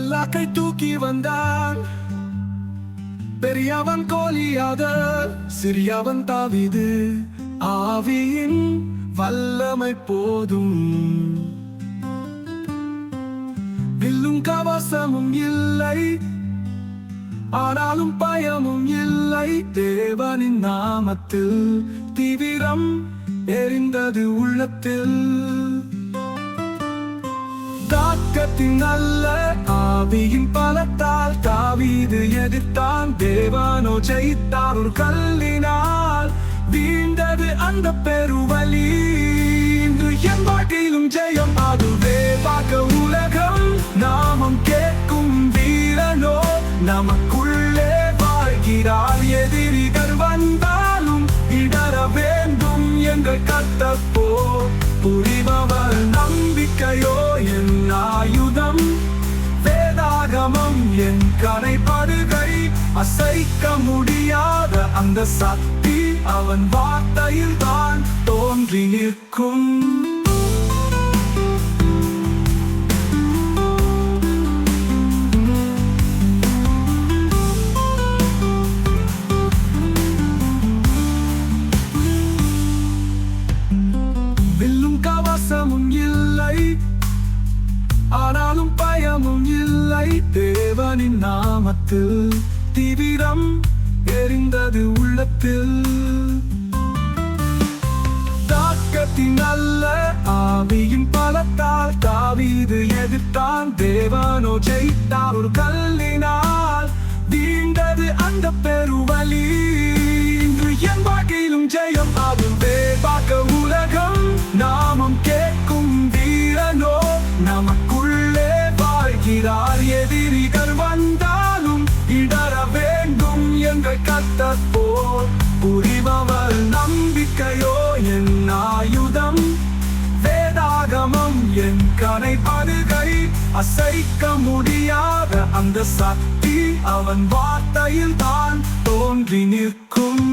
பல்லாக்கை தூக்கி வந்தான். பெரியவன் கோலியாதர், சிறியவன் தாவீது. ஆவியின் வல்லமை போதும், வில்லும் கவசமும் இல்லை, ஆனாலும் பயமும் இல்லை. தேவனின் நாமத்தில் தீவிரம் எரிந்தது உள்ளத்தில். தாக்கத்தின் அல்ல, ஆவியின் பலத்தால் தாவீது எதிர்த்தான். தேவனோ ஜெயித்தார் ஒரு கல்லினால். வீழ்ந்தது அந்த பெருவலி. இன்று என் வாழ்க்கையிலும் ஜெயம், அதுவே பார்க்க உலகம். நாமம் கேட்கும் வீரனோ நமக்குள்ளே வாழ்கிறார். எதிரிகள் வந்தாலும் இடர வேண்டும் எங்கள் கர்த்தப்போ. புரிபவர் நம்பிக்கையோ என் ஆயுதம். வேதாகமம் என் கனைப்படுகை. அசைக்க முடியாத அந்த சக்தி அவன் வார்த்தையில் தான் தோன்றி நிற்கும். வில்லும் கவசமும் இல்லை, ஆனாலும் பயமும் இல்லை. தேவனின் நாமத்தில் தீவிரம் எரிந்தது உள்ளத்தில். தாக்கத்தின் அல்ல, ஆவியின் பலத்தால் தாவீது எதிர்த்தான். தேவனோ ஜெயித்தார் ஒரு கல்லினால். வீழ்ந்தது அந்த பெருவலி. இன்று என் வாழ்க்கையிலும் ஜெயம், அதுவே பார்க்க உலகம். நாமம் கேட்கும் வீரனோ நமக்குள்ளே வாழ்கிறார். எதிரிகள் வந்தாலும் இடர வேண்டும் எங்கள் கர்த்தர் போல். புரிபவர் நம்பிக்கையோ என் ஆயுதம். வேதாகமம் என் கனைப்படுகை. அசைக்க முடியாத அந்த சக்தி அவன் வார்த்தையில் தான் தோன்றி நிற்கும்.